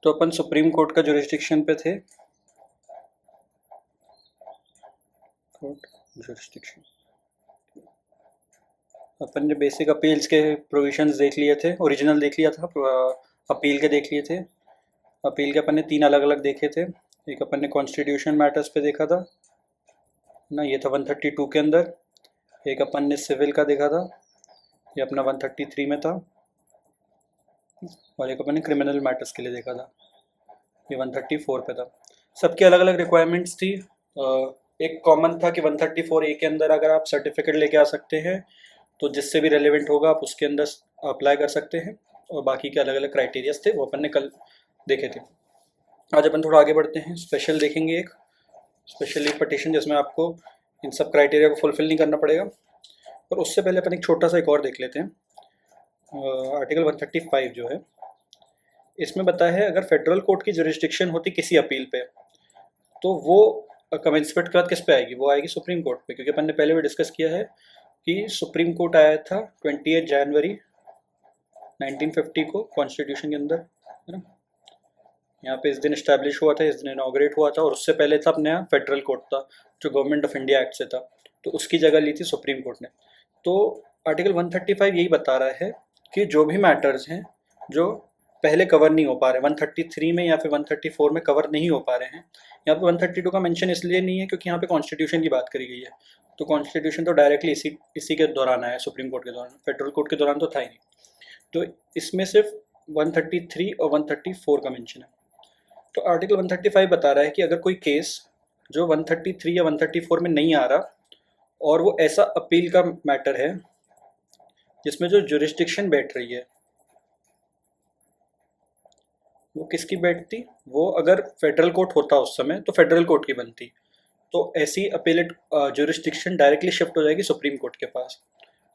तो अपन supreme court का jurisdiction पे थे। कोर्ट जुरिस्डिक्शन अपन ने बेसिक अपील्स के प्रोविजंस देख लिए थे, ओरिजिनल देख लिया था, अपील के देख लिए थे। अपील के अपन ने 3 अलग अलग देखे थे। एक अपन ने कॉन्स्टिट्यूशन मैटर्स पे देखा था ना, ये था 132 के अंदर। एक अपन ने सिविल का देखा था, ये अपना 133 में था। और एक अपन ने क्रिमिनल मैटर्स के लिए देखा था, ये 134 पे था। सबकी अलग अलग रिक्वायरमेंट्स थी। एक कॉमन था कि 134A के अंदर अगर आप सर्टिफिकेट लेके आ सकते हैं तो जिससे भी रेलेवेंट होगा आप उसके अंदर अप्लाई कर सकते हैं, और बाकी के अलग अलग क्राइटेरियाज थे वो अपन ने कल देखे थे। आज अपन थोड़ा आगे बढ़ते हैं, स्पेशल देखेंगे एक स्पेशल लीव पटिशन जिसमें आपको इन सब क्राइटेरिया को फुलफिल नहीं करना पड़ेगा। और उससे पहले अपन एक छोटा सा एक और देख लेते हैं। आर्टिकल 135 जो है इसमें बताया है अगर फेडरल कोर्ट की जुरिस्डिक्शन होती किसी अपील पे तो वो कमेंसमेंट के बाद किस पे आएगी, वो आएगी सुप्रीम कोर्ट पे, क्योंकि अपन ने पहले भी डिस्कस किया है कि सुप्रीम कोर्ट आया था 28 जनवरी 1950 को कॉन्स्टिट्यूशन के अंदर, है ना। यहाँ पे इस दिन इस्टेब्लिश हुआ था, इस दिन इनॉग्रेट हुआ था, और उससे पहले था अपने यहाँ फेडरल कोर्ट था जो गवर्नमेंट ऑफ इंडिया एक्ट से था, तो उसकी जगह ली थी सुप्रीम कोर्ट ने। तो आर्टिकल 135 यही बता रहा है कि जो भी मैटर्स हैं जो पहले कवर नहीं हो पा रहे, 133 में या फिर 134 में कवर नहीं हो पा रहे हैं। यहाँ पे 132 का मेंशन इसलिए नहीं है क्योंकि यहाँ पे कॉन्स्टिट्यूशन की बात करी गई है, तो कॉन्स्टिट्यूशन तो डायरेक्टली इसी के दौरान आया, सुप्रीम कोर्ट के दौरान, फेडरल कोर्ट के दौरान तो था ही नहीं। तो इसमें सिर्फ 133 और 134 का मेंशन है। तो आर्टिकल 135 बता रहा है कि अगर कोई केस जो 133 या 134 में नहीं आ रहा और वो ऐसा अपील का मैटर है जिसमें जो जुरिस्डिक्शन बैठ रही है वो किसकी बैठती, वो अगर फेडरल कोर्ट होता उस समय तो फेडरल कोर्ट की बनती, तो ऐसी अपीलेट जुरिस्डिक्शन डायरेक्टली शिफ्ट हो जाएगी सुप्रीम कोर्ट के पास।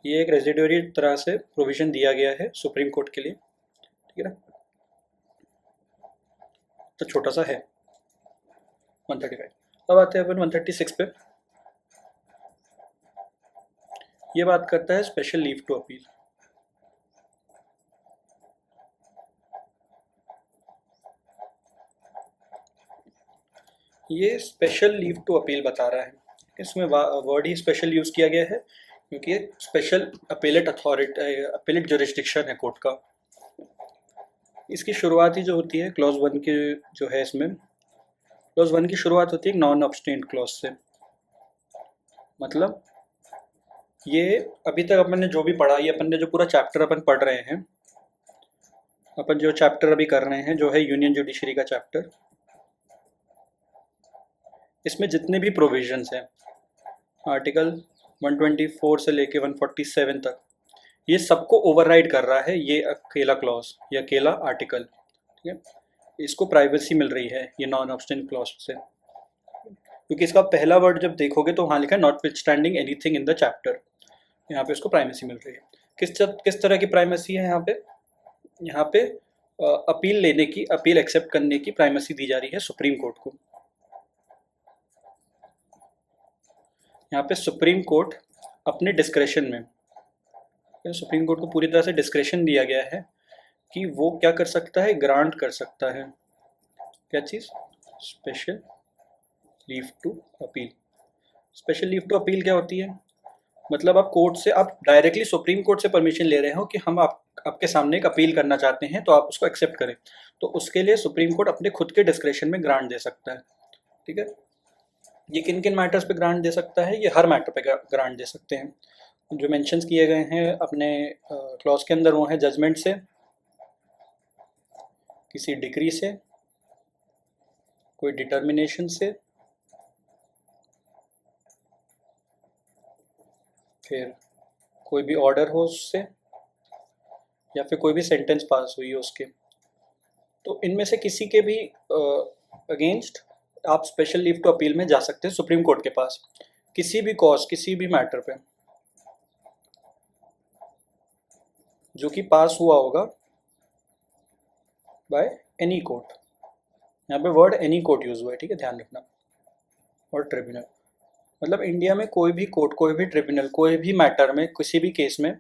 ये एक रेजिडोरी तरह से प्रोविजन दिया गया है सुप्रीम कोर्ट के लिए, ठीक है ना। तो छोटा सा है 135। अब आते हैं अपन 136 पे। ये बात करता है स्पेशल लीव टू अपील। ये स्पेशल लीव टू अपील बता रहा है, इसमें वर्ड ही स्पेशल यूज़ किया गया है क्योंकि ये special appellate authority, appellate jurisdiction है कोर्ट का। इसकी शुरुआत ही जो होती है क्लॉज 1 की जो है, इसमें क्लॉज 1 की शुरुआत होती है एक नॉन ऑब्स्टेंट क्लॉज से। मतलब ये अभी तक अपन ने जो भी पढ़ा, ये अपन ने जो पूरा चैप्टर अपन पढ़ रहे हैं, अपन जो चैप्टर अभी कर रहे हैं जो है यूनियन जुडिशरी का चैप्टर, इसमें जितने भी प्रोविजंस हैं आर्टिकल 124 से लेके 147 तक, ये सबको ओवरराइड कर रहा है ये अकेला क्लॉज, ये अकेला आर्टिकल, ठीक है। इसको प्राइवेसी मिल रही है ये नॉन ऑब्स्टेंट क्लॉज से, क्योंकि इसका पहला वर्ड जब देखोगे तो वहाँ लिखा है notwithstanding anything in the chapter, यहाँ पे इसको प्राइवेसी मिल रही है। किस तरह की प्राइवेसी है यहाँ पे, यहाँ पे अपील लेने की, अपील एक्सेप्ट करने की प्राइवेसी दी जा रही है सुप्रीम कोर्ट को। यहाँ पे सुप्रीम कोर्ट अपने डिस्क्रेशन में, सुप्रीम कोर्ट को पूरी तरह से डिस्क्रेशन दिया गया है कि वो क्या कर सकता है, ग्रांट कर सकता है क्या चीज़, special leave to appeal. Special leave to appeal क्या होती है, मतलब आप कोर्ट से, आप डायरेक्टली सुप्रीम कोर्ट से परमिशन ले रहे हो कि हम आपके सामने एक अपील करना चाहते हैं तो आप उसको एक्सेप्ट करें, तो उसके लिए सुप्रीम कोर्ट अपने खुद के डिस्क्रेशन में ग्रांट दे सकता है, ठीक है। ये किन किन मैटर्स पे ग्रांट दे सकता है, ये हर मैटर पे ग्रांट दे सकते हैं। जो मेंशंस किए गए हैं अपने क्लॉज के अंदर वो हैं जजमेंट से, किसी डिक्री से, कोई डिटर्मिनेशन से, फिर कोई भी ऑर्डर हो उससे, या फिर कोई भी सेंटेंस पास हुई हो उसके। तो इनमें से किसी के भी अगेंस्ट आप स्पेशल लीव टू अपील में जा सकते हैं सुप्रीम कोर्ट के पास, किसी भी कॉज, किसी भी मैटर पे जो कि पास हुआ होगा बाय एनी कोर्ट। यहाँ पे वर्ड एनी कोर्ट यूज हुआ है, ठीक है, ध्यान रखना। और ट्रिब्यूनल मतलब इंडिया में कोई भी कोर्ट, कोई भी ट्रिब्यूनल, कोई भी मैटर में, किसी भी केस में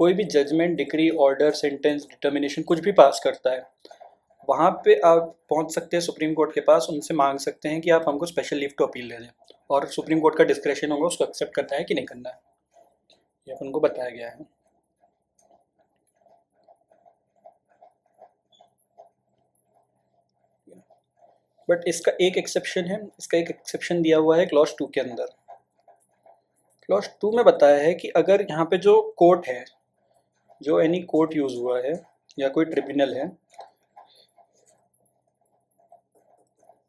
कोई भी judgment, decree, order, sentence, determination कुछ भी पास करता है, वहाँ पे आप पहुँच सकते हैं सुप्रीम कोर्ट के पास, उनसे मांग सकते हैं कि आप हमको स्पेशल लीव टू अपील दे दें, और सुप्रीम कोर्ट का डिस्क्रेशन होगा उसको एक्सेप्ट करना है कि नहीं करना है, ये अपन को बताया गया है। बट इसका एक एक्सेप्शन है, इसका एक एक्सेप्शन दिया हुआ है क्लॉज 2 के अंदर। क्लॉज 2 में बताया है कि अगर यहाँ पे जो कोर्ट है, जो एनी कोर्ट यूज़ हुआ है या कोई ट्रिब्यूनल है,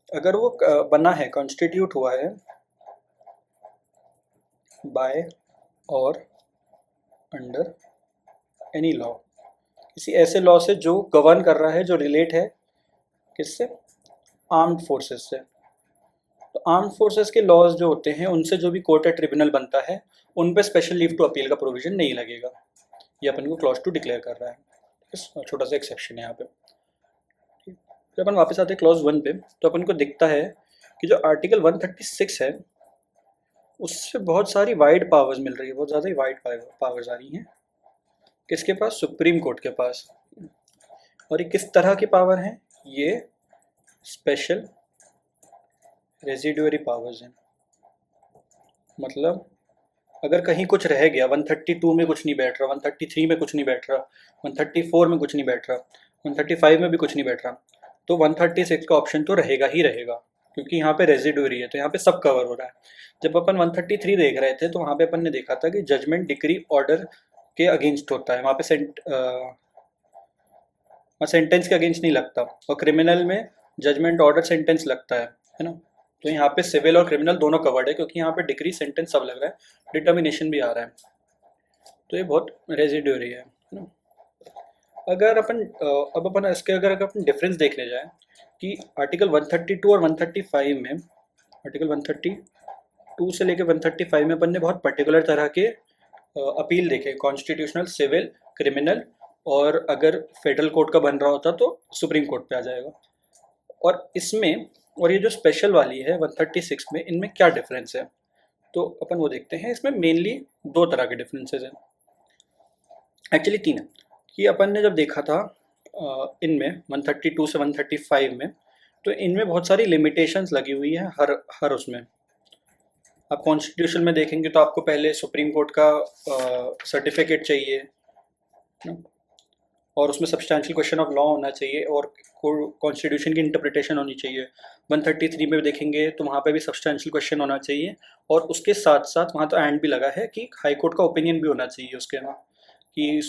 अगर वो बना है, कॉन्स्टिट्यूट हुआ है बाय और अंडर एनी लॉ, किसी ऐसे लॉ से जो गवर्न कर रहा है, जो रिलेट है किससे, आर्म्ड फोर्सेस से। तो आर्म्ड फोर्सेस के लॉज जो होते हैं उनसे जो भी कोर्ट या ट्रिब्यूनल बनता है उन पे स्पेशल लीव टू अपील का प्रोविजन नहीं लगेगा, ये अपन को क्लॉज 2 डिक्लेयर कर रहा है। छोटा सा एक्सेप्शन है यहाँ पे। जब अपन वापस आते हैं क्लॉज 1 पे, तो अपन को दिखता है कि जो आर्टिकल 136 है उससे बहुत सारी वाइड पावर्स मिल रही है, बहुत ज़्यादा ही वाइड पावर्स आ रही हैं किसके पास, सुप्रीम कोर्ट के पास। और ये किस तरह की पावर हैं, ये स्पेशल रेजिडुअरी पावर्स हैं। मतलब अगर कहीं कुछ रह गया, 132 में कुछ नहीं बैठ रहा, 133 में कुछ नहीं बैठ रहा, 134 में कुछ नहीं बैठ रहा, 135 में भी कुछ नहीं बैठ रहा, तो 136 का ऑप्शन तो रहेगा ही रहेगा, क्योंकि यहाँ पे रेजिडुअरी है, तो यहाँ पे सब कवर हो रहा है। जब अपन 133 देख रहे थे तो वहाँ पे अपन ने देखा था कि जजमेंट डिक्री ऑर्डर के अगेंस्ट होता है, वहाँ पे सेंटेंस के अगेंस्ट नहीं लगता, और क्रिमिनल में जजमेंट ऑर्डर सेंटेंस लगता है ना। तो यहाँ पे सिविल और क्रिमिनल दोनों कवर्ड है, क्योंकि यहाँ पे डिक्री सेंटेंस सब लग रहा है, डिटर्मिनेशन भी आ रहा है, तो ये बहुत रेजिडुअरी है ना। अगर अपन अब अपन इसके अगर अपन डिफरेंस देखने जाए कि आर्टिकल 132 और 135 में, आर्टिकल 132 से लेकर 135 में अपन ने बहुत पर्टिकुलर तरह के अपील देखे, कॉन्स्टिट्यूशनल, सिविल, क्रिमिनल, और अगर फेडरल कोर्ट का बन रहा होता तो सुप्रीम कोर्ट पे आ जाएगा। और इसमें, और ये जो स्पेशल वाली है 136 में, इनमें क्या डिफरेंस है, तो अपन वो देखते हैं। इसमें मेनली दो तरह के डिफरेंसेस हैं, एक्चुअली तीन है। कि अपन ने जब देखा था इनमें 132 से 135 में, तो इनमें बहुत सारी लिमिटेशंस लगी हुई है हर उसमें। आप कॉन्स्टिट्यूशन में देखेंगे तो आपको पहले सुप्रीम कोर्ट का सर्टिफिकेट चाहिए ना, और उसमें सब्सटैंशियल क्वेश्चन ऑफ लॉ होना चाहिए, और कॉन्स्टिट्यूशन की इंटरप्रिटेशन होनी चाहिए। 133 में देखेंगे तो वहाँ पे भी सब्सटैंशियल क्वेश्चन होना चाहिए, और उसके साथ साथ वहाँ तो एंड भी लगा है कि हाई कोर्ट का ओपिनियन भी होना चाहिए उसके वहाँ, कि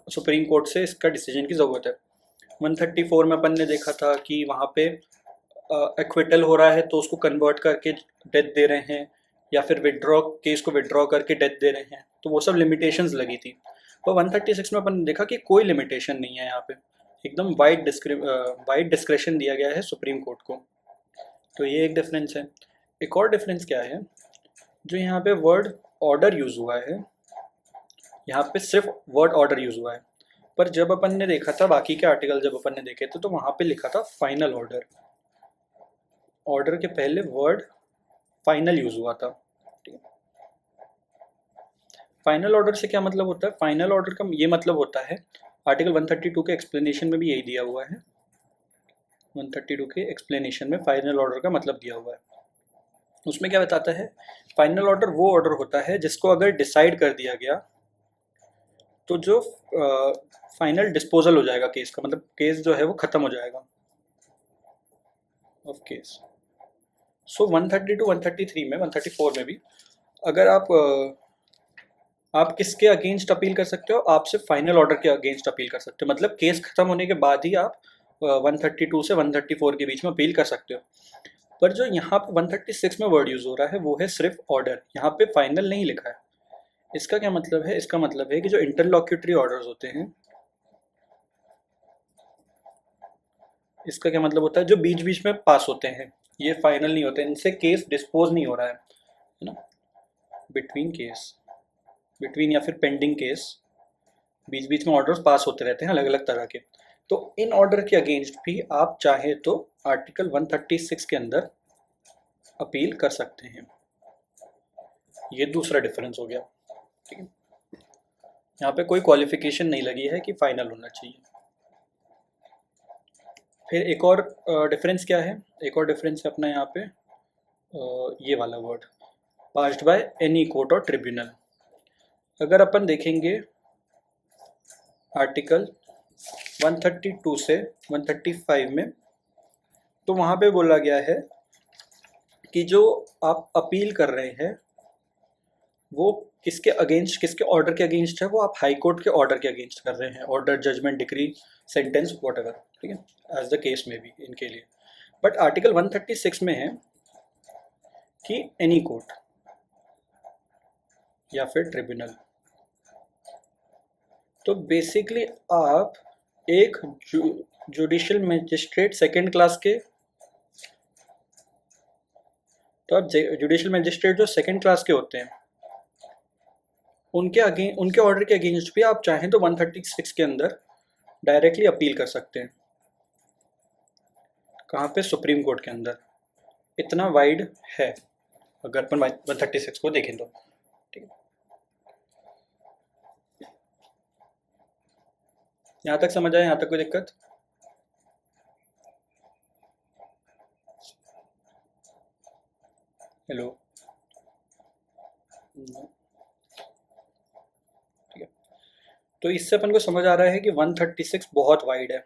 सुप्रीम कोर्ट से इसका डिसीजन की ज़रूरत है। 134 में अपन ने देखा था कि वहाँ पे एक्विटल हो रहा है तो उसको कन्वर्ट करके डेथ दे रहे हैं, या फिर विड्रॉ केस को विड्रॉ करके डेथ दे रहे हैं, तो वो सब लिमिटेशंस लगी थी। तो 136 में अपन ने देखा कि कोई लिमिटेशन नहीं है, यहाँ पे एकदम वाइड डिस्क्रेशन दिया गया है सुप्रीम कोर्ट को। तो ये एक डिफरेंस है। एक और डिफरेंस क्या है, जो यहाँ पे वर्ड ऑर्डर यूज़ हुआ है, यहाँ पे सिर्फ वर्ड ऑर्डर यूज़ हुआ है, पर जब अपन ने देखा था बाकी के आर्टिकल, जब अपन ने देखे थे तो वहाँ पे लिखा था फाइनल ऑर्डर, ऑर्डर के पहले वर्ड फाइनल यूज़ हुआ था। ठीक है, फाइनल ऑर्डर से क्या मतलब होता है, फाइनल ऑर्डर का ये मतलब होता है, आर्टिकल 132 के एक्सप्लेनेशन में भी यही दिया हुआ है, 132 के एक्सप्लेनेशन में फाइनल ऑर्डर का मतलब दिया हुआ है। उसमें क्या बताता है, फाइनल ऑर्डर वो ऑर्डर होता है जिसको अगर डिसाइड कर दिया गया तो जो फाइनल डिस्पोजल हो जाएगा केस का, मतलब केस जो है वो ख़त्म हो जाएगा ऑफ केस। सो 132, 133 में, 134 में भी अगर आप किसके अगेंस्ट अपील कर सकते हो, आप सिर्फ फाइनल ऑर्डर के अगेंस्ट अपील कर सकते हो, मतलब केस खत्म होने के बाद ही आप 132 से 134 के बीच में अपील कर सकते हो। पर जो यहाँ पे 136 में वर्ड यूज़ हो रहा है वो है सिर्फ ऑर्डर, यहाँ पे फाइनल नहीं लिखा है। इसका क्या मतलब है, इसका मतलब है कि जो इंटरलॉक्यूटरी ऑर्डर्स होते हैं, इसका क्या मतलब होता है, जो बीच बीच में पास होते हैं, ये फाइनल नहीं होते, इनसे केस डिस्पोज नहीं हो रहा है ना। बिटवीन केस, बिटवीन या फिर पेंडिंग केस, बीच बीच में ऑर्डर्स पास होते रहते हैं अलग अलग तरह के। तो इन ऑर्डर के अगेंस्ट भी आप चाहे तो आर्टिकल 136 के अंदर अपील कर सकते हैं। ये दूसरा डिफरेंस हो गया। ठीक है, यहाँ पे कोई क्वालिफिकेशन नहीं लगी है कि फाइनल होना चाहिए। फिर एक और डिफरेंस क्या है, एक और डिफरेंस है अपना यहाँ पे ये वाला word, passed by any court और ट्रिब्यूनल। अगर अपन देखेंगे आर्टिकल 132 से 135 में, तो वहाँ पे बोला गया है कि जो आप अपील कर रहे हैं वो किसके अगेंस्ट, किसके ऑर्डर के अगेंस्ट है, वो आप हाई कोर्ट के ऑर्डर के अगेंस्ट कर रहे हैं, order, judgment, decree, sentence, whatever, ठीक है, एज द केस में भी इनके लिए। बट आर्टिकल 136 में है कि एनी कोर्ट या फिर ट्रिब्यूनल। तो बेसिकली आप एक जुडिशियल मजिस्ट्रेट सेकेंड क्लास के, तो आप जुडिशियल मजिस्ट्रेट जो सेकेंड क्लास के होते हैं उनके ऑर्डर के अगेंस्ट भी आप चाहें तो 136 के अंदर डायरेक्टली अपील कर सकते हैं। कहाँ पे? सुप्रीम कोर्ट के अंदर। इतना वाइड है अगर अपन 136 को देखें तो, ठीक है। यहाँ तक समझ आया? यहाँ तक कोई दिक्कत? हेलो, ठीक है। तो इससे अपन को समझ आ रहा है कि 136 बहुत वाइड है।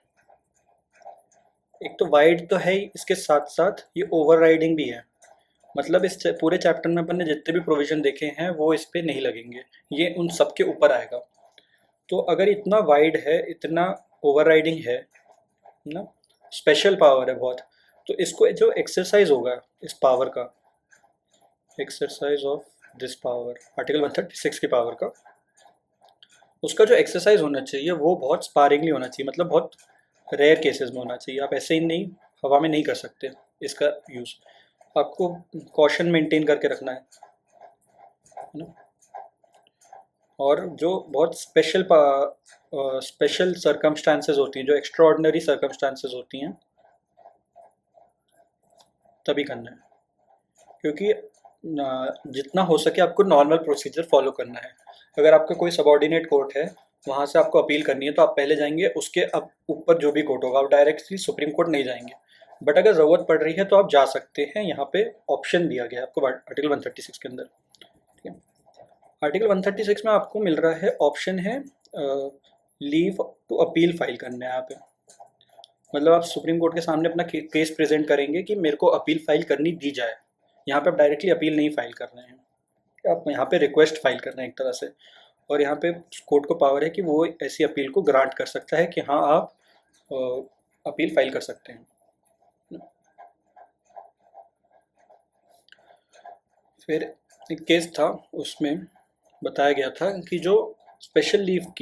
एक तो वाइड तो है ही, इसके साथ साथ ये ओवरराइडिंग भी है। मतलब इस पूरे चैप्टर में अपन ने जितने भी प्रोविजन देखे हैं वो इस पे नहीं लगेंगे, ये उन सब के ऊपर आएगा। तो अगर इतना वाइड है, इतना ओवरराइडिंग है ना, स्पेशल पावर है बहुत, तो इसको जो एक्सरसाइज होगा इस पावर का, exercise of this power, article 136 की पावर का, उसका जो एक्सरसाइज होना चाहिए वो बहुत स्पारिंगली होना चाहिए, मतलब बहुत रेयर केसेस में होना चाहिए। आप ऐसे ही नहीं, हवा में नहीं कर सकते इसका यूज़, आपको कॉशन मेंटेन करके रखना है ना। और जो बहुत स्पेशल सर्कमस्टांसेस होती हैं, जो एक्स्ट्राऑर्डिनरी सर्कमस्टांसेस होती हैं, तभी करना है। क्योंकि जितना हो सके आपको नॉर्मल प्रोसीजर फॉलो करना है। अगर आपका कोई सबॉर्डिनेट कोर्ट है, वहाँ से आपको अपील करनी है, तो आप पहले जाएंगे उसके अब ऊपर जो भी कोर्ट होगा, आप डायरेक्टली सुप्रीम कोर्ट नहीं जाएंगे। बट अगर ज़रूरत पड़ रही है तो आप जा सकते हैं, यहाँ पे ऑप्शन दिया गया है आपको आर्टिकल 136 के अंदर, ठीक है। आर्टिकल 136 में आपको मिल रहा है, ऑप्शन है लीव टू अपील फाइल करना है यहाँ पे। मतलब आप सुप्रीम कोर्ट के सामने अपना केस प्रेजेंट करेंगे कि मेरे को अपील फाइल करनी दी जाए। यहाँ पे आप डायरेक्टली अपील नहीं फाइल कर रहे हैं, आप यहाँ पे रिक्वेस्ट फाइल कर रहे हैं एक तरह से। और यहाँ पे कोर्ट को पावर है कि वो ऐसी अपील को ग्रांट कर सकता है कि हाँ आप अपील फाइल कर सकते हैं। फिर एक केस था, उसमें बताया गया था कि जो स्पेशल लीव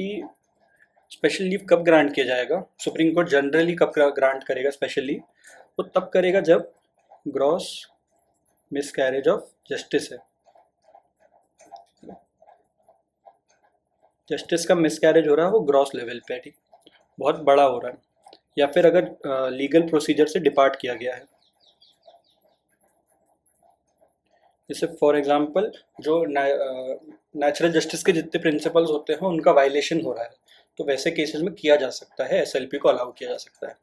कब ग्रांट किया जाएगा, सुप्रीम कोर्ट जनरली कब ग्रांट करेगा स्पेशल लीव, वो तब करेगा जब ग्रॉस मिसकैरेज ऑफ जस्टिस है, जस्टिस का मिसकैरेज हो रहा है वो ग्रॉस लेवल पे है, ठीक, बहुत बड़ा हो रहा है, या फिर अगर लीगल प्रोसीजर से डिपार्ट किया गया है। जैसे फॉर एग्जांपल जो नेचुरल जस्टिस के जितने प्रिंसिपल्स होते हैं उनका वायलेशन हो रहा है, तो वैसे केसेस में किया जा सकता है, एसएलपी को अलाउ किया जा सकता है,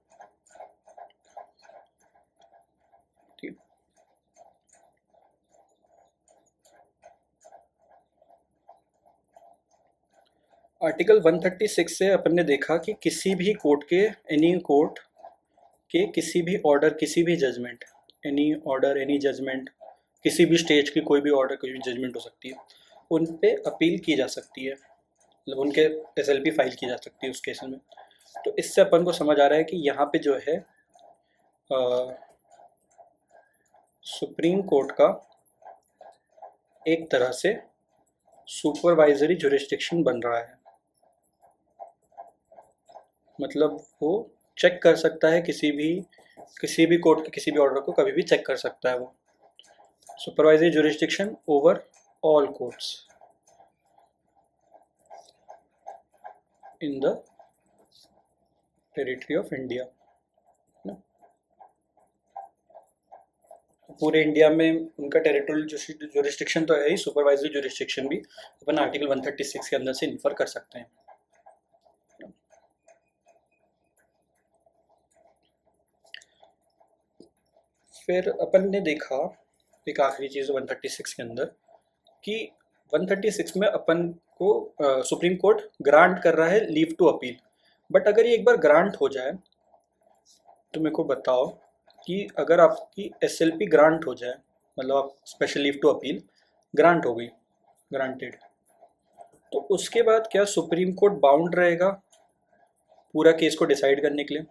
ठीक। आर्टिकल 136 से अपन ने देखा कि किसी भी कोर्ट के, एनी कोर्ट के किसी भी ऑर्डर, किसी भी judgment, any order, any judgment, किसी भी स्टेज की कोई भी ऑर्डर, कोई भी जजमेंट हो सकती है, उन पे अपील की जा सकती है, मतलब उनके एसएलपी फाइल की जा सकती है उस केस में। तो इससे अपन को समझ आ रहा है कि यहाँ पे जो है सुप्रीम कोर्ट का एक तरह से सुपरवाइजरी जुरिस्डिक्शन बन रहा है, मतलब वो चेक कर सकता है किसी भी कोर्ट के किसी भी ऑर्डर को कभी भी चेक कर सकता है वो। Supervisory jurisdiction over all courts in the territory of India, पूरे इंडिया में उनका टेरिटोरियल जुरिस्डिक्शन तो है ही, सुपरवाइजरी जुरिस्डिक्शन भी अपन आर्टिकल 136 के अंदर से इन्फर कर सकते हैं। फिर अपन ने देखा एक आखिरी चीज़ 136 के अंदर कि 136 में अपन को सुप्रीम कोर्ट ग्रांट कर रहा है लीव टू अपील। बट अगर ये एक बार ग्रांट हो जाए तो मेरे को बताओ कि अगर आपकी SLP ग्रांट हो जाए, मतलब आप special leave to appeal grant हो गई, ग्रांटेड, तो उसके बाद क्या सुप्रीम कोर्ट बाउंड रहेगा पूरा केस को डिसाइड करने के लिए?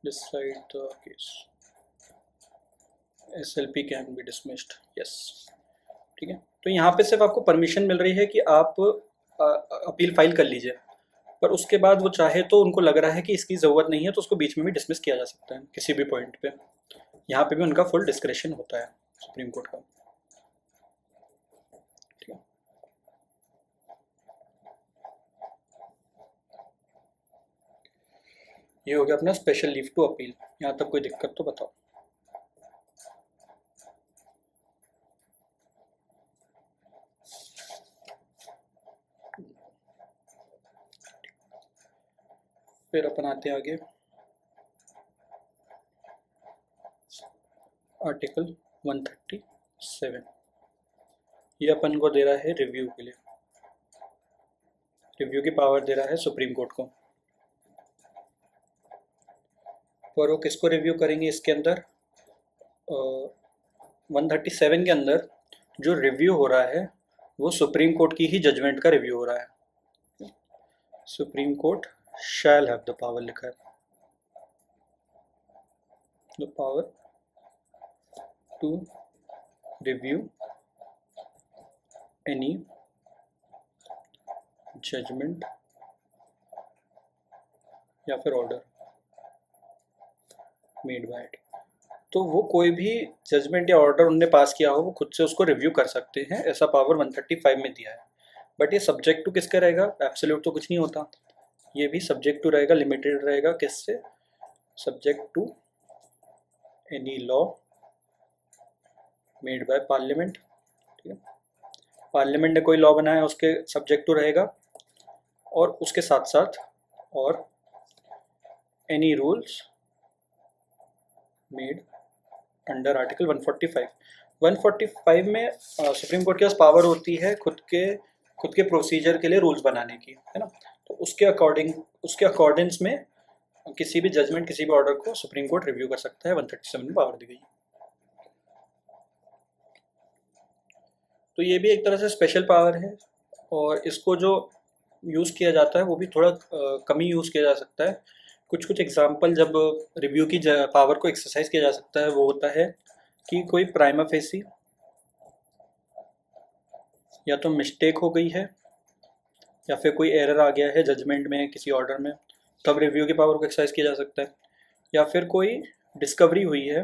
Decide the case, SLP can be dismissed, yes. ठीक है, तो यहाँ पे सिर्फ आपको परमिशन मिल रही है कि आप अपील फाइल कर लीजिए, पर उसके बाद वो चाहे तो उनको लग रहा है कि इसकी ज़रूरत नहीं है तो उसको बीच में भी डिसमिस किया जा सकता है किसी भी पॉइंट पे। यहाँ पे भी उनका फुल डिस्क्रेशन होता है सुप्रीम कोर्ट का। ठीक है, ये हो गया अपना स्पेशल लीव टू अपील। यहाँ तक कोई दिक्कत तो बताओ। फिर अपन आते हैं आगे आर्टिकल 137। ये अपन को दे रहा है रिव्यू के लिए, रिव्यू की पावर दे रहा है सुप्रीम कोर्ट को। और वो किसको रिव्यू करेंगे इसके अंदर? 137 के अंदर जो रिव्यू हो रहा है वो सुप्रीम कोर्ट की ही जजमेंट का रिव्यू हो रहा है। Supreme court shall have the power लिखा है, the power to review any judgment या फिर ऑर्डर मेड बाय इट। तो वो कोई भी जजमेंट या ऑर्डर उनने पास किया हो वो खुद से उसको रिव्यू कर सकते हैं, ऐसा पावर 135 में दिया है। बट ये सब्जेक्ट टू किसका रहेगा? एब्सोल्यूट तो कुछ नहीं होता, ये भी सब्जेक्ट टू रहेगा, लिमिटेड रहेगा किससे? Subject to any law made by parliament. ठीक है, पार्लियामेंट ने कोई लॉ बनाया उसके सब्जेक्ट टू रहेगा, और उसके साथ साथ और any rules made under article 145। 145 में सुप्रीम कोर्ट के पास पावर होती है खुद के प्रोसीजर के लिए रूल्स बनाने की, है ना। तो उसके अकॉर्डिंग्स में किसी भी जजमेंट, किसी भी ऑर्डर को सुप्रीम कोर्ट रिव्यू कर सकता है। 137 में पावर दी गई। तो ये भी एक तरह से स्पेशल पावर है, और इसको जो यूज़ किया जाता है वो भी थोड़ा कम ही यूज़ किया जा सकता है। कुछ एग्जाम्पल जब रिव्यू की पावर को एक्सरसाइज किया जा सकता है वो होता है कि कोई प्राइमा फेसी या तो मिस्टेक हो गई है या फिर कोई एरर आ गया है जजमेंट में, किसी ऑर्डर में, तब रिव्यू की पावर को एक्सरसाइज किया जा सकता है। या फिर कोई डिस्कवरी हुई है,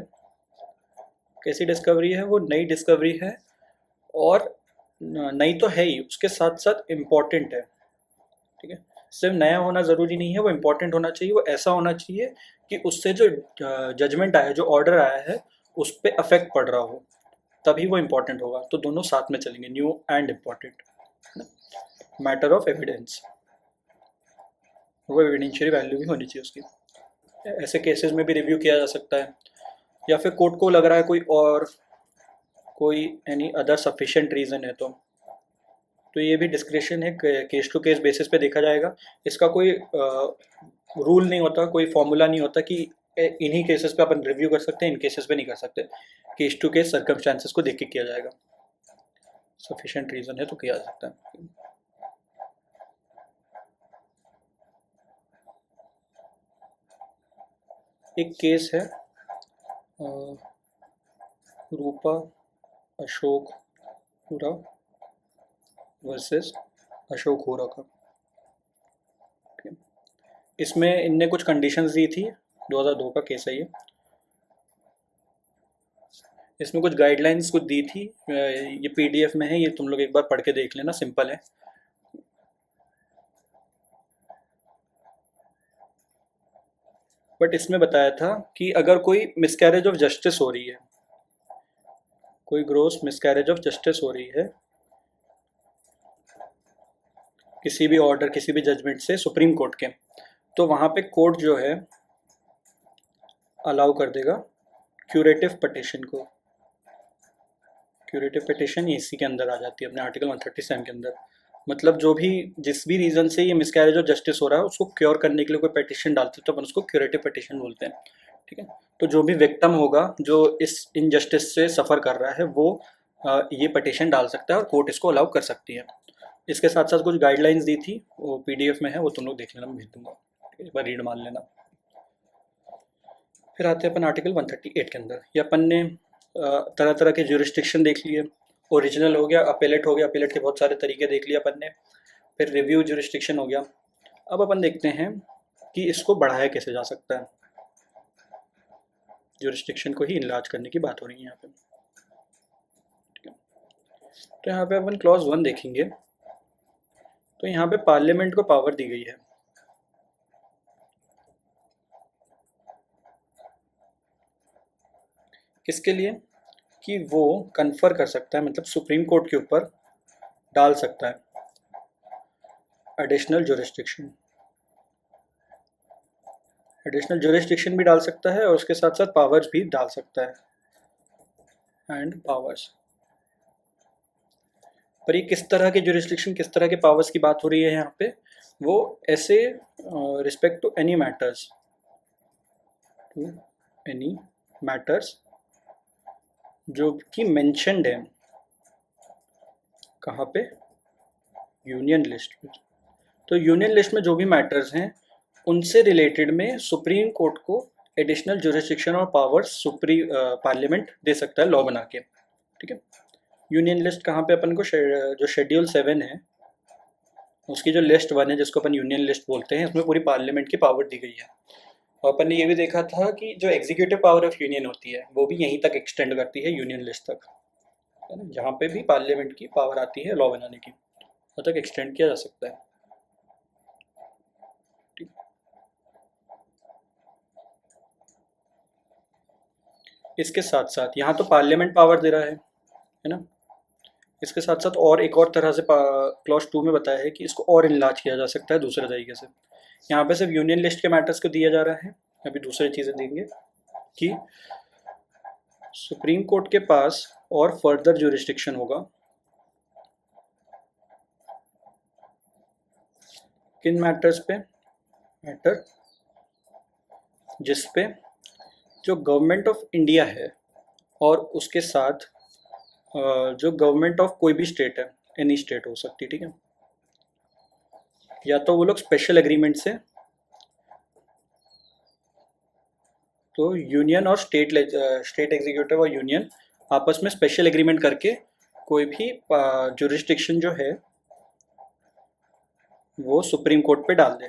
कैसी डिस्कवरी है? वो नई डिस्कवरी है, और नई तो है ही, उसके साथ साथ इम्पॉर्टेंट है। ठीक है, सिर्फ नया होना ज़रूरी नहीं है, वो इम्पॉर्टेंट होना चाहिए, वो ऐसा होना चाहिए कि उससे जो जजमेंट आया है, जो ऑर्डर आया है, उस पर अफेक्ट पड़ रहा हो, तभी वो इम्पॉर्टेंट होगा। तो दोनों साथ में चलेंगे, new and important. Matter of evidence, वो एविडेंशियरी वैल्यू भी होनी चाहिए उसकी। ऐसे केसेस में भी रिव्यू किया जा सकता है। या फिर कोर्ट को लग रहा है कोई एनी अदर सफिशिएंट रीज़न है, तो ये भी डिस्क्रिशन है, केस टू केस बेसिस पे देखा जाएगा। इसका कोई रूल नहीं होता, कोई फॉर्मूला नहीं होता कि इन्हीं केसेस पे अपन रिव्यू कर सकते हैं, इन केसेस पे नहीं कर सकते। केस टू केस सर्कमस्टांसेस को देख के किया जाएगा। सफिशिएंट रीज़न है तो किया जा सकता है। एक केस है रूपा अशोक हुरा वर्सेस अशोक हुरा का। इसमें इनने कुछ कंडीशंस दी थी, 2002 का केस है ये। इसमें कुछ गाइडलाइंस कुछ दी थी, ये PDF में है, ये तुम लोग एक बार पढ़ के देख लेना, सिंपल है। बट इसमें बताया था कि अगर कोई मिसकैरेज ऑफ जस्टिस हो रही है, कोई ग्रोस मिसकैरेज ऑफ जस्टिस हो रही है, किसी भी ऑर्डर, किसी भी जजमेंट से सुप्रीम कोर्ट के, तो वहाँ पे कोर्ट जो है अलाउ कर देगा क्यूरेटिव पिटिशन को। क्यूरेटिव पिटिशन इसी के अंदर आ जाती है, अपने आर्टिकल 137 के अंदर। मतलब जो भी, जिस भी रीज़न से ये मिसकैरेज ऑफ जस्टिस हो रहा है उसको क्योर करने के लिए कोई पिटिशन डालते हैं तो अपन उसको क्यूरेटिव पिटिशन बोलते हैं, ठीक है। तो जो भी विक्टिम होगा जो इस इनजस्टिस से सफ़र कर रहा है वो ये पिटिशन डाल सकता है और कोर्ट इसको अलाउ कर सकती है। इसके साथ साथ कुछ गाइडलाइंस दी थी, वो पीडीएफ में है, वो तुम लोग देख लेना, मैं भेज दूंगा, ठीक है, एक बार रीड मार लेना। फिर आते हैं अपन आर्टिकल 138 के अंदर। ये अपन ने तरह तरह के ज्यूरिस्डिक्शन देख लिए। ओरिजिनल हो गया, अपेलेट हो गया, अपेलेट के बहुत सारे तरीके देख लिए अपन ने। फिर रिव्यू ज्यूरिस्डिक्शन हो गया। अब अपन देखते हैं कि इसको बढ़ाया कैसे जा सकता है। ज्यूरिस्डिक्शन को ही इनलार्ज करने की बात हो रही है यहाँ पे, ठीक है। तो यहाँ पे अपन क्लॉज 1 देखेंगे, तो यहाँ पे पार्लियामेंट को पावर दी गई है। किसके लिए? कि वो कन्फर कर सकता है, मतलब सुप्रीम कोर्ट के ऊपर डाल सकता है एडिशनल ज्यूरिस्डिक्शन। एडिशनल ज्यूरिस्डिक्शन भी डाल सकता है और उसके साथ साथ पावर्स भी डाल सकता है, एंड पावर्स। पर ये किस तरह के ज्यूरिस्डिक्शन, किस तरह के पावर्स की बात हो रही है यहाँ पे? वो ऐसे respect to any matters, to any matters जो कि मेंशन्ड है कहाँ पे? यूनियन लिस्ट में। तो यूनियन लिस्ट में जो भी मैटर्स हैं उनसे रिलेटेड में सुप्रीम कोर्ट को एडिशनल ज्यूरिस्डिक्शन और पावर्स पार्लियामेंट दे सकता है लॉ बना के, ठीक है। यूनियन लिस्ट कहाँ पे अपन को जो शेड्यूल 7 है उसकी जो लिस्ट 1 है जिसको अपन यूनियन लिस्ट बोलते हैं, उसमें पूरी पार्लियामेंट की पावर दी गई है। और अपन ने ये भी देखा था कि जो एग्जीक्यूटिव पावर ऑफ यूनियन होती है वो भी यहीं तक एक्सटेंड करती है यूनियन लिस्ट तक, है ना। जहाँ पे भी पार्लियामेंट की पावर आती है लॉ बनाने की, वहाँ तक एक्सटेंड किया जा सकता है। इसके साथ साथ यहाँ तो पार्लियामेंट पावर दे रहा है ना। इसके साथ साथ और एक और तरह से क्लॉज 2 में बताया है कि इसको और इनलार्ज किया जा सकता है दूसरे तरीके से। यहाँ पे सिर्फ यूनियन लिस्ट के मैटर्स को दिया जा रहा है, अभी दूसरी चीज़ें देंगे कि सुप्रीम कोर्ट के पास और फर्दर ज्यूरिस्डिक्शन होगा किन मैटर्स पे? मैटर जिस पे जो गवर्नमेंट ऑफ इंडिया है और उसके साथ जो गवर्नमेंट ऑफ कोई भी स्टेट है, एनी स्टेट हो सकती है, ठीक है। या तो वो लोग स्पेशल एग्रीमेंट से, तो यूनियन और स्टेट एग्जीक्यूटिव और यूनियन आपस में स्पेशल एग्रीमेंट करके कोई भी ज्यूरिस्डिक्शन जो है वो सुप्रीम कोर्ट पे डाल दे।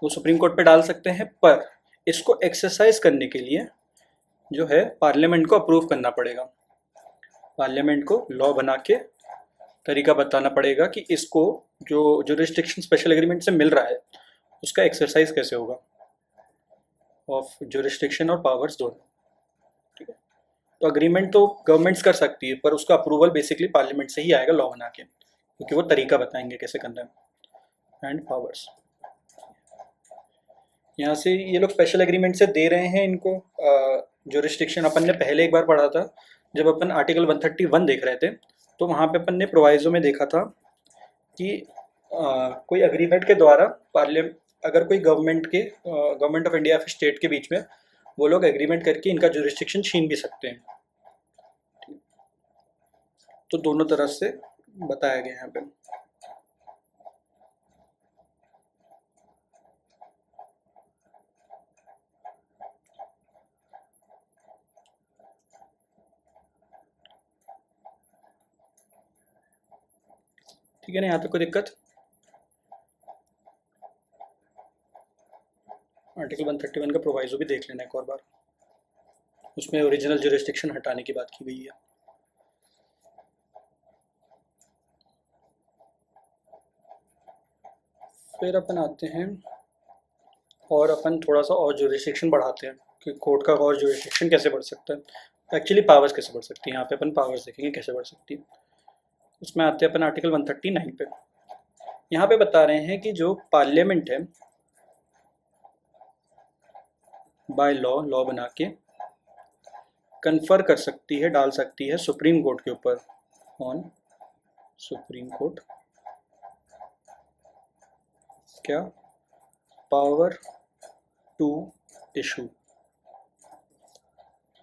वो सुप्रीम कोर्ट पे डाल सकते हैं, पर इसको एक्सरसाइज करने के लिए जो है पार्लियामेंट को अप्रूव करना पड़ेगा। पार्लियामेंट को लॉ बना के तरीका बताना पड़ेगा कि इसको जो ज्यूरिस्डिक्शन स्पेशल एग्रीमेंट से मिल रहा है उसका एक्सरसाइज कैसे होगा, ऑफ ज्यूरिस्डिक्शन और पावर्स दोनों, ठीक है। तो अग्रीमेंट तो गवर्नमेंट्स कर सकती है, पर उसका अप्रूवल बेसिकली पार्लियामेंट से ही आएगा लॉ बना के, क्योंकि वो तरीका बताएंगे कैसे करना है। एंड पावर्स, यहाँ से ये लोग स्पेशल एग्रीमेंट से दे रहे हैं इनको ज्यूरिस्डिक्शन। अपन ने पहले एक बार पढ़ा था जब अपन आर्टिकल 131 देख रहे थे, तो वहाँ पे अपन ने प्रोवाइजो में देखा था कि कोई एग्रीमेंट के द्वारा पार्लियामेंट, अगर कोई गवर्नमेंट ऑफ इंडिया या फिर स्टेट के बीच में वो लोग एग्रीमेंट करके इनका ज्यूरिस्डिक्शन छीन भी सकते हैं। तो दोनों तरह से बताया गया यहाँ पे। ठीक है ना, यहाँ तक कोई दिक्कत? आर्टिकल 131 का प्रोवाइजो भी देख लेना एक और बार, उसमें ओरिजिनल ज्यूरिस्डिक्शन हटाने की बात की गई है। फिर अपन आते हैं और अपन थोड़ा सा और ज्यूरिस्डिक्शन बढ़ाते हैं कि कोर्ट का और ज्यूरिस्डिक्शन कैसे बढ़ सकता है, एक्चुअली पावर्स कैसे बढ़ सकती है। यहाँ पे अपन पावर्स देखेंगे कैसे बढ़ सकती है। उसमें आते हैं अपन आर्टिकल 139 पे। यहाँ पे बता रहे हैं कि जो पार्लियामेंट है बाय लॉ, लॉ बना के कन्फर कर सकती है, डाल सकती है सुप्रीम कोर्ट के ऊपर, ऑन सुप्रीम कोर्ट, क्या, पावर टू इशू,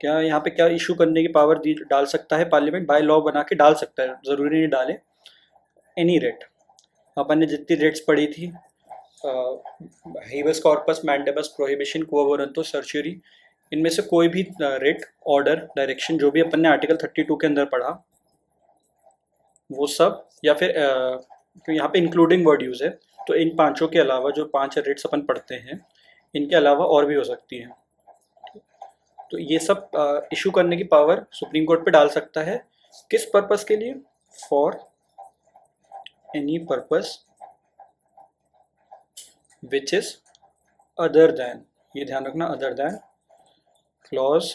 क्या यहाँ पे क्या इशू करने की पावर दी डाल सकता है पार्लियामेंट, बाय लॉ बना के डाल सकता है, ज़रूरी नहीं डाले, एनी रेट। अपन ने जितनी रेट्स पढ़ी थी, हेबस कॉर्पस, मैंडेबस, प्रोहिबिशन, क्वो वारंटो, सर्चरी, इनमें से कोई भी रेट, ऑर्डर, डायरेक्शन, जो भी अपन ने आर्टिकल 32 के अंदर पढ़ा, वो सब, या फिर तो यहाँ पे इंक्लूडिंग वर्ड यूज़ है, तो इन पांचों के अलावा जो 5 रेट्स अपन पढ़ते हैं, इनके अलावा और भी हो सकती हैं। तो ये सब इशू करने की पावर सुप्रीम कोर्ट पे डाल सकता है, किस पर्पस के लिए, for any purpose which is other than, ये ध्यान रखना, other than clause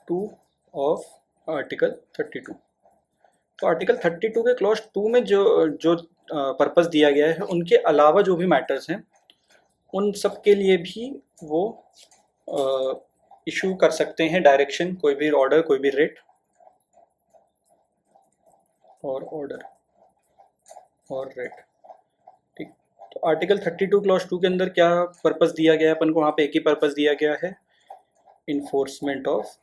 2 of article 32। तो आर्टिकल 32 के क्लॉज 2 में जो जो पर्पस दिया गया है, उनके अलावा जो भी मैटर्स हैं, उन सब के लिए भी वो इशू कर सकते हैं डायरेक्शन, कोई भी ऑर्डर, कोई भी रेट और ऑर्डर और रेट, ठीक। तो आर्टिकल 32 क्लॉज 2 के अंदर क्या पर्पस दिया गया है अपन को, वहाँ पे एक ही पर्पस दिया गया है, इन्फोर्समेंट ऑफ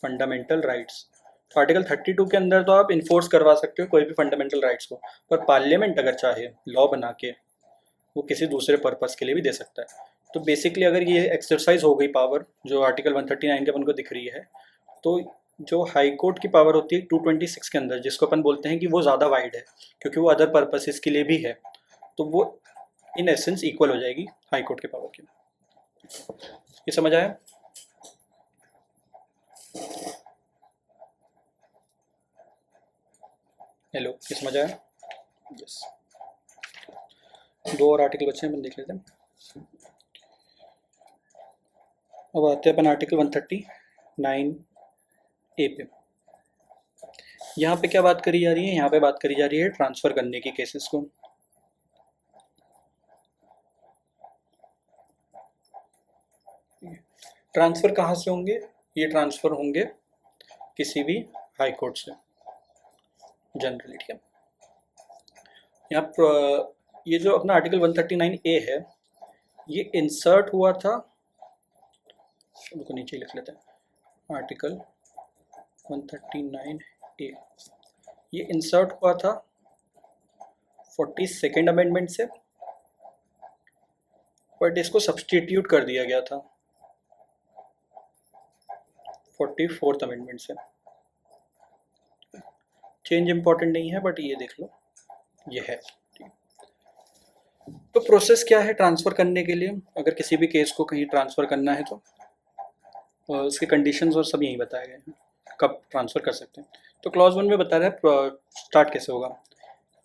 फंडामेंटल राइट्स। तो आर्टिकल 32 के अंदर तो आप इन्फोर्स करवा सकते हो कोई भी फंडामेंटल राइट्स को, पर पार्लियामेंट अगर चाहे लॉ बना के वो किसी दूसरे पर्पस के लिए भी दे सकता है। तो बेसिकली अगर ये एक्सरसाइज हो गई पावर जो आर्टिकल 139 के अपन को दिख रही है, तो जो हाई कोर्ट की पावर होती है 226 के अंदर, जिसको अपन बोलते हैं कि वो ज़्यादा वाइड है क्योंकि वो अदर पर्पसेस के लिए भी है, तो वो इन एसेंस इक्वल हो जाएगी हाई कोर्ट की पावर की। ये समझ आया? हेलो, ये समझ आया? यस। 2 और आर्टिकल बच्चे हैं, अपन देख लेते हैं। अब आते हैं अपन आर्टिकल 139 ए पे। यहाँ पे क्या बात करी जा रही है, यहाँ पे बात करी जा रही है ट्रांसफ़र करने की केसेस को। ट्रांसफ़र कहाँ से होंगे, ये ट्रांसफ़र होंगे किसी भी हाई कोर्ट से जनरली, ठीक है। यहाँ ये जो अपना आर्टिकल 139 ए है, ये इंसर्ट हुआ था, उनको नीचे लिख लेते हैं, आर्टिकल 139 ए, ये इंसर्ट हुआ था 42nd अमेंडमेंट से, बट इसको सब्सटीट्यूट कर दिया गया था 44th अमेंडमेंट से। चेंज इंपॉर्टेंट नहीं है, बट ये देख लो, ये है। तो प्रोसेस क्या है ट्रांसफ़र करने के लिए, अगर किसी भी केस को कहीं ट्रांसफ़र करना है तो उसके कंडीशंस और सब यहीं बताए गए हैं, कब ट्रांसफ़र कर सकते हैं। तो क्लॉज 1 में बता रहा है स्टार्ट कैसे होगा,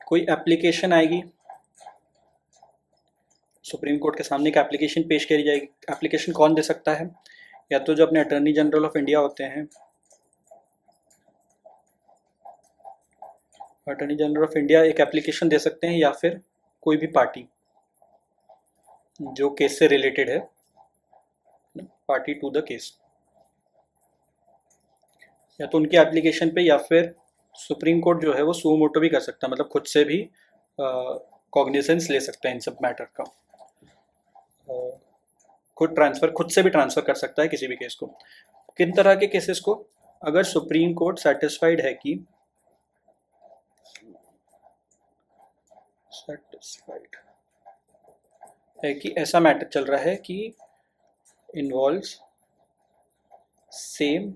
कोई एप्लीकेशन आएगी सुप्रीम कोर्ट के सामने, एक एप्लीकेशन पेश करी जाएगी। एप्लीकेशन कौन दे सकता है, या तो जो अपने अटॉर्नी जनरल ऑफ इंडिया होते हैं, अटॉर्नी जनरल ऑफ इंडिया एक एप्लीकेशन दे सकते हैं, या फिर कोई भी पार्टी जो केस से रिलेटेड है, पार्टी टू द केस, या तो उनकी एप्लीकेशन पे, या फिर सुप्रीम कोर्ट जो है वो सू मोटो भी कर सकता है, मतलब खुद से भी कॉग्निजेंस ले सकता है इन सब मैटर का, खुद से भी ट्रांसफ़र कर सकता है किसी भी केस को। किन तरह के केसेस को, अगर सुप्रीम कोर्ट सेटिस्फाइड है कि ऐसा मैटर चल रहा है कि इन्वॉल्व्स सेम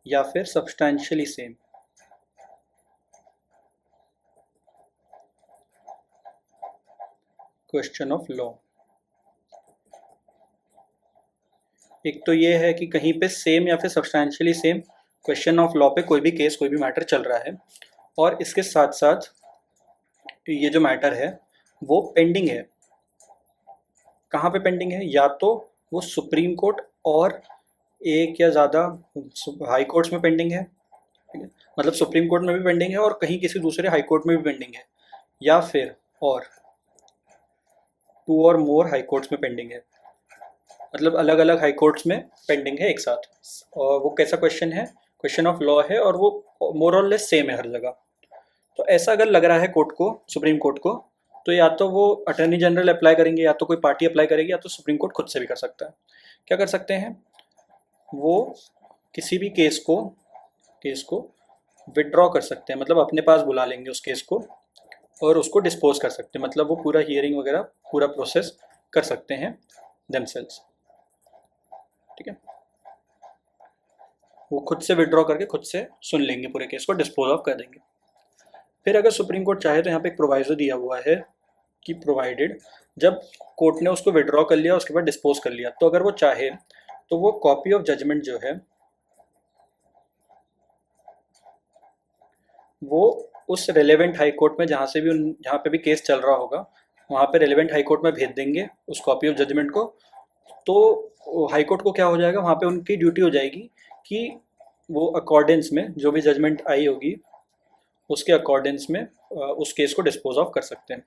या फिर substantially same question of law. एक तो ये है कि कहीं पे सेम या फिर substantially same question of law पे कोई भी केस, कोई भी मैटर चल रहा है, और इसके साथ साथ ये जो मैटर है वो पेंडिंग है। कहाँ पे पेंडिंग है, या तो वो सुप्रीम कोर्ट और एक या ज़्यादा हाई कोर्ट्स में पेंडिंग है, ठीक है, मतलब सुप्रीम कोर्ट में भी पेंडिंग है और कहीं किसी दूसरे हाई कोर्ट में भी पेंडिंग है, या फिर और 2 और मोर हाई कोर्ट्स में पेंडिंग है, मतलब अलग अलग हाई कोर्ट्स में पेंडिंग है एक साथ। और वो कैसा क्वेश्चन है, क्वेश्चन ऑफ लॉ है और वो मोर और लेस सेम है हर जगह। तो ऐसा अगर लग रहा है कोर्ट को, सुप्रीम कोर्ट को, तो या तो वो अटर्नी जनरल अप्लाई करेंगे, या तो कोई पार्टी अप्लाई करेगी, या तो सुप्रीम कोर्ट खुद से भी कर सकता है। क्या कर सकते हैं, वो किसी भी केस को विड्रॉ कर सकते हैं, मतलब अपने पास बुला लेंगे उस केस को और उसको डिस्पोज कर सकते हैं, मतलब वो पूरा हियरिंग वगैरह पूरा प्रोसेस कर सकते हैं देमसेल्स। ठीक है, वो खुद से विड्रॉ करके खुद से सुन लेंगे, पूरे केस को डिस्पोज ऑफ कर देंगे। फिर अगर सुप्रीम कोर्ट चाहे तो यहाँ पे एक प्रोवाइजो दिया हुआ है कि प्रोवाइडेड, जब कोर्ट ने उसको विड्रॉ कर लिया उसके बाद डिस्पोज कर लिया, तो अगर वो चाहे तो वो कॉपी ऑफ जजमेंट जो है वो उस रेलेवेंट हाई कोर्ट में जहाँ पे भी केस चल रहा होगा वहाँ पे रेलेवेंट हाई कोर्ट में भेज देंगे उस कॉपी ऑफ जजमेंट को। तो हाई कोर्ट को क्या हो जाएगा, वहाँ पे उनकी ड्यूटी हो जाएगी कि वो अकॉर्डेंस में जो भी जजमेंट आई होगी उसके अकॉर्डेंस में उस केस को डिस्पोज ऑफ कर सकते हैं।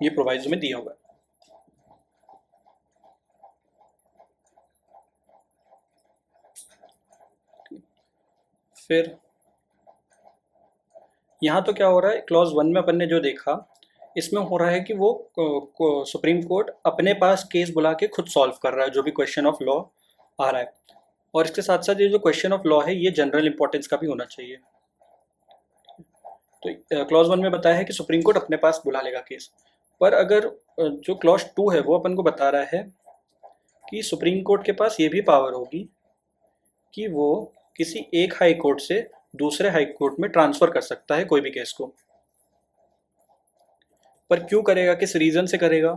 ये प्रोवाइजो में दिया हुआ है। फिर यहाँ तो क्या हो रहा है, क्लॉज 1 में अपन ने जो देखा, इसमें हो रहा है कि वो सुप्रीम कोर्ट अपने पास केस बुला के खुद सॉल्व कर रहा है जो भी क्वेश्चन ऑफ लॉ आ रहा है। और इसके साथ साथ ये जो क्वेश्चन ऑफ लॉ है ये जनरल इंपॉर्टेंस का भी होना चाहिए। तो क्लॉज 1 में बताया है कि सुप्रीम कोर्ट अपने पास बुला लेगा केस, पर अगर जो क्लॉज 2 है वो अपन को बता रहा है कि सुप्रीम कोर्ट के पास ये भी पावर होगी कि वो किसी एक हाई कोर्ट से दूसरे हाई कोर्ट में ट्रांसफर कर सकता है कोई भी केस को। पर क्यों करेगा, किस रीज़न से करेगा,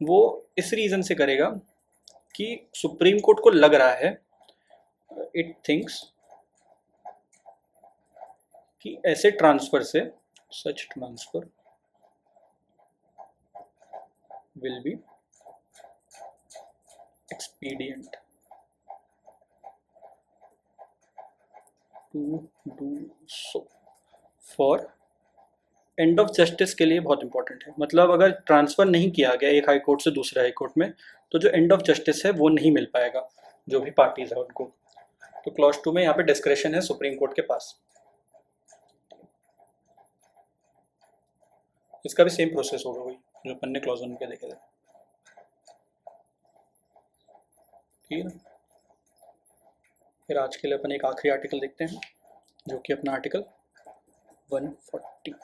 वो इस रीज़न से करेगा कि सुप्रीम कोर्ट को लग रहा है, इट थिंक्स, कि ऐसे ट्रांसफ़र से such transfer will be expedient to do so for end of justice के लिए बहुत इंपॉर्टेंट है। मतलब अगर ट्रांसफ़र नहीं किया गया एक हाई कोर्ट से दूसरे हाई कोर्ट में तो जो एंड ऑफ जस्टिस है वो नहीं मिल पाएगा जो भी पार्टीज है उनको। तो क्लॉज 2 में यहाँ पे डिस्क्रेशन है सुप्रीम कोर्ट के पास। इसका भी सेम प्रोसेस होगा वही जो अपन ने क्लॉज 1 के देखे थे। ठीक है ना, फिर आज के लिए अपन एक आखिरी आर्टिकल देखते हैं जो कि अपना आर्टिकल 140।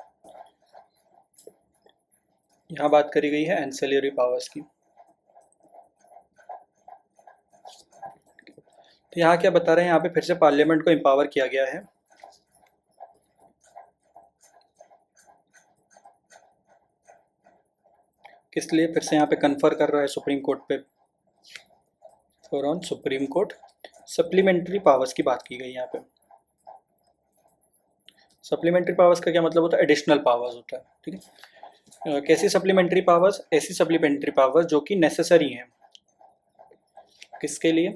यहाँ बात करी गई है एंसेलियरी पावर्स की। तो यहाँ क्या बता रहे हैं, यहाँ पे फिर से पार्लियामेंट को एम्पावर किया गया है किस लिए, फिर से यहाँ पे कन्फर कर रहा है सुप्रीम कोर्ट पे, for on supreme court supplementary powers की बात की गई यहाँ पे। सप्लीमेंट्री पावर्स का क्या मतलब होता है, एडिशनल पावर्स होता है। ठीक है, कैसी सप्लीमेंट्री पावर्स, ऐसी सप्लीमेंट्री पावर्स जो कि नेसेसरी हैं किसके लिए,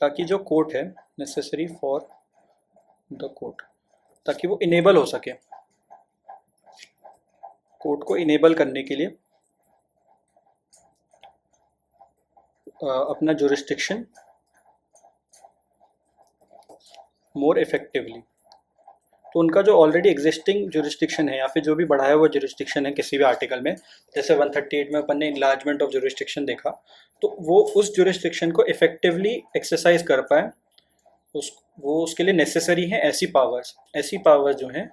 ताकि जो कोर्ट है, नेसेसरी फॉर द कोर्ट, ताकि वो इनेबल हो सके, कोर्ट को इनेबल करने के लिए अपना जुरिस्डिक्शन मोर इफेक्टिवली। तो उनका जो ऑलरेडी एग्जिस्टिंग जुरिस्डिक्शन है या फिर जो भी बढ़ाया हुआ जुरिस्डिक्शन है किसी भी आर्टिकल में, जैसे 138 में अपन ने इनलार्जमेंट ऑफ जुरिस्डिक्शन देखा, तो वो उस जुरिस्डिक्शन को इफेक्टिवली एक्सरसाइज कर पाए वो उसके लिए नेसेसरी हैं ऐसी पावर्स जो हैं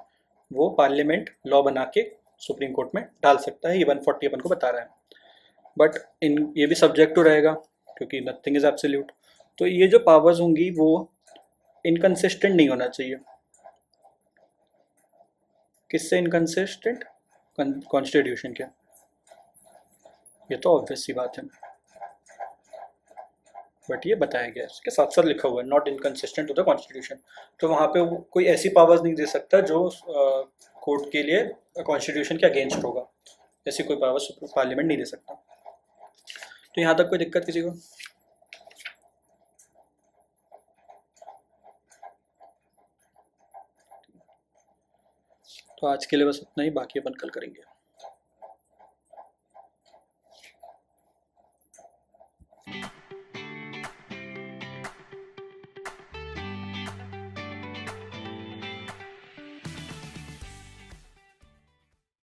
वो पार्लियामेंट लॉ बना के सुप्रीम कोर्ट में डाल सकता है। ये 140 अपन को बता रहा है, बट ये भी सब्जेक्टिव रहेगा क्योंकि नथिंग इज एब्सोल्यूट। तो ये जो पावर्स होंगी वो इनकंसिस्टेंट नहीं होना चाहिए। किससे इनकंसिस्टेंट, कॉन्स्टिट्यूशन के, ये तो ऑब्वियस सी बात है, बट ये बताया गया है, इसके साथ साथ लिखा हुआ है not inconsistent to the constitution. तो वहाँ पे वो कोई ऐसी पावर्स नहीं दे सकता जो कोर्ट के लिए कॉन्स्टिट्यूशन के अगेंस्ट होगा, ऐसी कोई पावर्स पार्लियामेंट नहीं दे सकता। तो यहाँ तक कोई दिक्कत किसी को? तो आज के लिए बस इतना ही, बाकी अपन कल करेंगे।